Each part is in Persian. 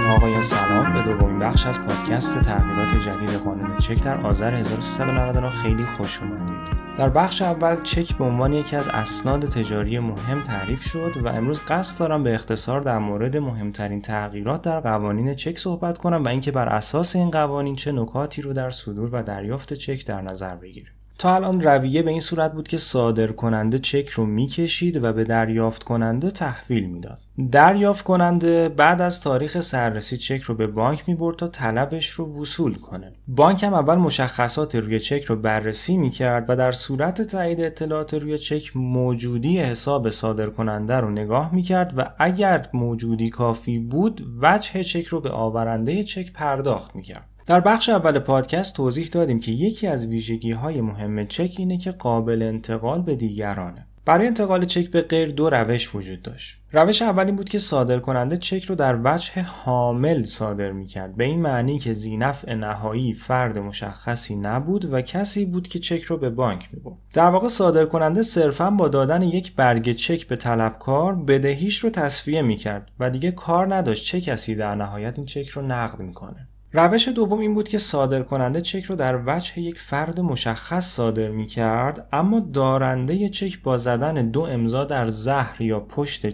آقایان سلام، به دومین بخش از پادکست تغییرات جدید قانون چک در آذر 1399 خیلی خوش اومدید. در بخش اول چک به عنوان یکی از اسناد تجاری مهم تعریف شد و امروز قصد دارم به اختصار در مورد مهمترین تغییرات در قوانین چک صحبت کنم و اینکه بر اساس این قوانین چه نکاتی رو در صدور و دریافت چک در نظر بگیریم. تا الان رویه به این صورت بود که صادر کننده چک رو میکشید و به دریافت کننده تحویل میداد. دریافت کننده بعد از تاریخ سررسی چک رو به بانک میبرد تا طلبش رو وصول کنه. بانک هم اول مشخصات روی چک رو بررسی میکرد و در صورت تایید اطلاعات روی چک موجودی حساب صادر کننده رو نگاه میکرد و اگر موجودی کافی بود وجه چک رو به آورنده چک پرداخت میکرد. در بخش اول پادکست توضیح دادیم که یکی از ویژگی‌های مهم چک اینه که قابل انتقال به دیگرانه. برای انتقال چک به غیر دو روش وجود داشت. روش اول این بود که صادر کننده چک رو در وجه حامل صادر می‌کرد، به این معنی که ذینفع نهایی فرد مشخصی نبود و کسی بود که چک رو به بانک می‌برد. در واقع صادر کننده صرفاً با دادن یک برگه چک به طلبکار بدهیش رو تسویه می‌کرد و دیگه کار نداشت چه کسی در نهایت این چک رو نقد می‌کنه. روش دوم این بود که صادر کننده چک رو در وجه یک فرد مشخص صادر می کرد، اما دارنده چک با زدن 2 امضا در ظهر یا پشت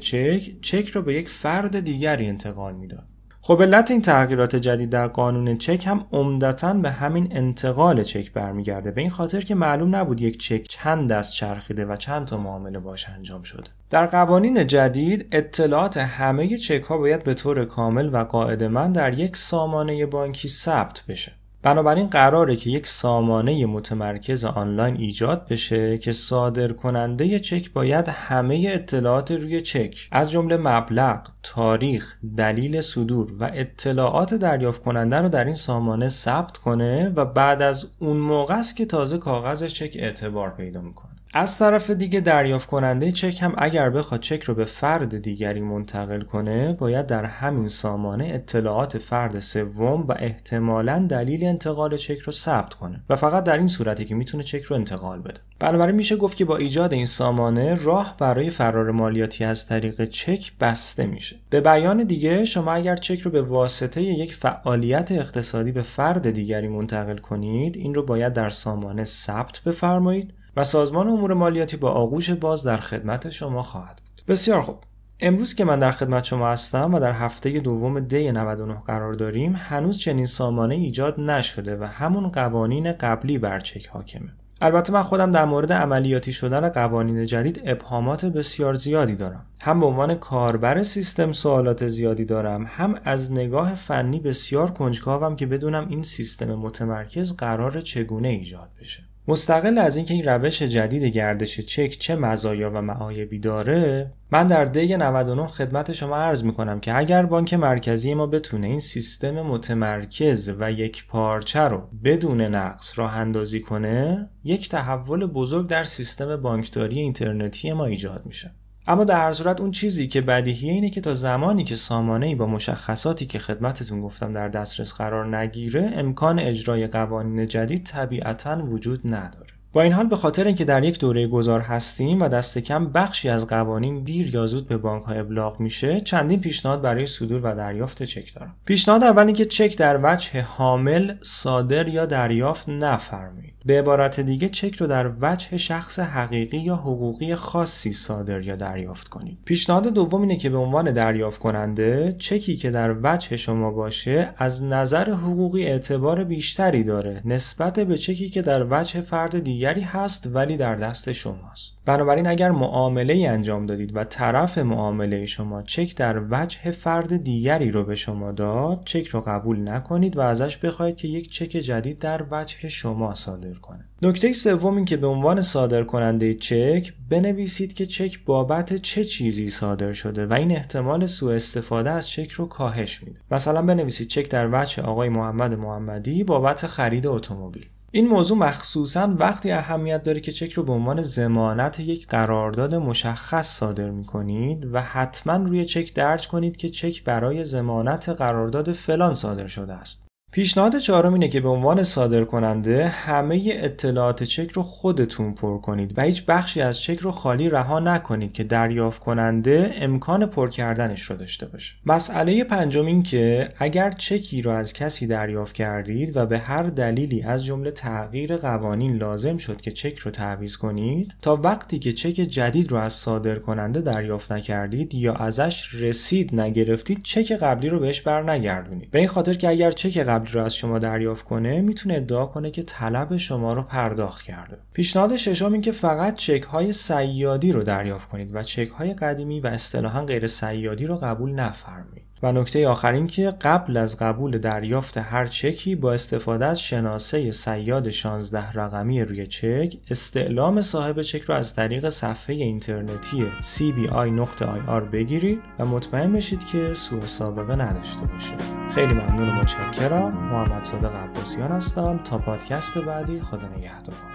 چک رو به یک فرد دیگری انتقال می داد. خب علت این تغییرات جدید در قانون چک هم عمدتاً به همین انتقال چک برمیگرده، به این خاطر که معلوم نبود یک چک چند دست چرخیده و چند تا معامله باش انجام شده. در قوانین جدید اطلاعات همه چک ها باید به طور کامل و قاعدمند در یک سامانه بانکی ثبت بشه. بنابراین قراره که یک سامانه متمرکز آنلاین ایجاد بشه که صادر کننده چک باید همه اطلاعات روی چک از جمله مبلغ، تاریخ، دلیل صدور و اطلاعات دریافت کننده رو در این سامانه ثبت کنه و بعد از اون موقع است که تازه کاغذ چک اعتبار پیدا میکنه. از طرف دیگه دریافت کننده چک هم اگر بخواد چک رو به فرد دیگری منتقل کنه باید در همین سامانه اطلاعات فرد سوم و احتمالاً دلیل انتقال چک رو ثبت کنه و فقط در این صورتی که میتونه چک رو انتقال بده. بنابراین میشه گفت که با ایجاد این سامانه راه برای فرار مالیاتی از طریق چک بسته میشه. به بیان دیگه شما اگر چک رو به واسطه یک فعالیت اقتصادی به فرد دیگری منتقل کنید این رو باید در سامانه ثبت بفرمایید و سازمان امور مالیاتی با آغوش باز در خدمت شما خواهد بود. بسیار خوب. امروز که من در خدمت شما هستم و در هفته دوم دی 99 قرار داریم هنوز چنین سامانه ایجاد نشده و همون قوانین قبلی بر چک حاکمه. البته من خودم در مورد عملیاتی شدن قوانین جدید ابهامات بسیار زیادی دارم. هم به عنوان کاربر سیستم سوالات زیادی دارم، هم از نگاه فنی بسیار کنجکاوم که بدونم این سیستم متمرکز قراره چگونه ایجاد بشه. مستقل از اینکه این روش جدید گردش چک چه مزایا و معایبی داره، من در دی 99 خدمت شما عرض میکنم که اگر بانک مرکزی ما بتونه این سیستم متمرکز و یک پارچه رو بدون نقص راه اندازی کنه، یک تحول بزرگ در سیستم بانکداری اینترنتی ما ایجاد میشه. اما در هر صورت اون چیزی که بدیهیه اینه که تا زمانی که سامانه‌ای با مشخصاتی که خدمتتون گفتم در دسترس قرار نگیره امکان اجرای قوانین جدید طبیعتاً وجود نداره. با این حال به خاطر اینکه در یک دوره گذار هستیم و دست کم بخشی از قوانین دیر یا زود به بانک‌ها ابلاغ میشه، چندین پیشنهاد برای صدور و دریافت چک دارم. پیشنهاد اول این که چک در وجه حامل صادر یا دریافت نفرمایید. به عبارت دیگه چک رو در وجه شخص حقیقی یا حقوقی خاصی صادر یا دریافت کنید. پیشنهاد دوم اینه که به عنوان دریافت کننده چکی که در وجه شما باشه از نظر حقوقی اعتبار بیشتری داره نسبت به چکی که در وجه فرد دیگری هست ولی در دست شماست. بنابراین اگر معامله‌ای انجام دادید و طرف معامله شما چک در وجه فرد دیگری رو به شما داد، چک رو قبول نکنید و ازش بخواید که یک چک جدید در وجه شما صادر کنه. نکته سوم این که به عنوان صادر کننده چک بنویسید که چک بابت چه چیزی صادر شده و این احتمال سوء استفاده از چک رو کاهش میده. مثلا بنویسید چک در وجه آقای محمد محمدی بابت خرید اتومبیل. این موضوع مخصوصاً وقتی اهمیت داره که چک رو به عنوان ضمانت یک قرارداد مشخص صادر می‌کنید و حتماً روی چک درج کنید که چک برای ضمانت قرارداد فلان صادر شده است. پیشنهاد چهارم اینه که به عنوان صادرکننده همه اطلاعات چک رو خودتون پر کنید و هیچ بخشی از چک رو خالی رها نکنید که دریافت کننده امکان پر کردنش رو داشته باشه. مسئله پنجم این که اگر چکی رو از کسی دریافت کردید و به هر دلیلی از جمله تغییر قوانین لازم شد که چک رو تعویض کنید، تا وقتی که چک جدید رو از صادرکننده دریافت نکردید یا ازش رسید نگرفتید، چک قبلی رو بهش برنگردونید. به این خاطر که اگر چک قبلی رو از شما دریافت کنه، میتونه ادعا کنه که طلب شما رو پرداخت کرده. پیشنهاد ششم این که فقط چک های صیادی رو دریافت کنید و چک های قدیمی و اصطلاحاً غیر صیادی رو قبول نفرمایید. و نکته آخر این که قبل از قبول دریافت هر چکی با استفاده از شناسه صیاد 16 رقمی روی چک، استعلام صاحب چک رو از طریق صفحه اینترنتی cbi.ir بگیرید و مطمئن بشید که سوء سابقه نداشته باشه. خیلی ممنون و متشکرم. محمد صادق عباسیان هستم. تا پادکست بعدی، خدا نگهدار.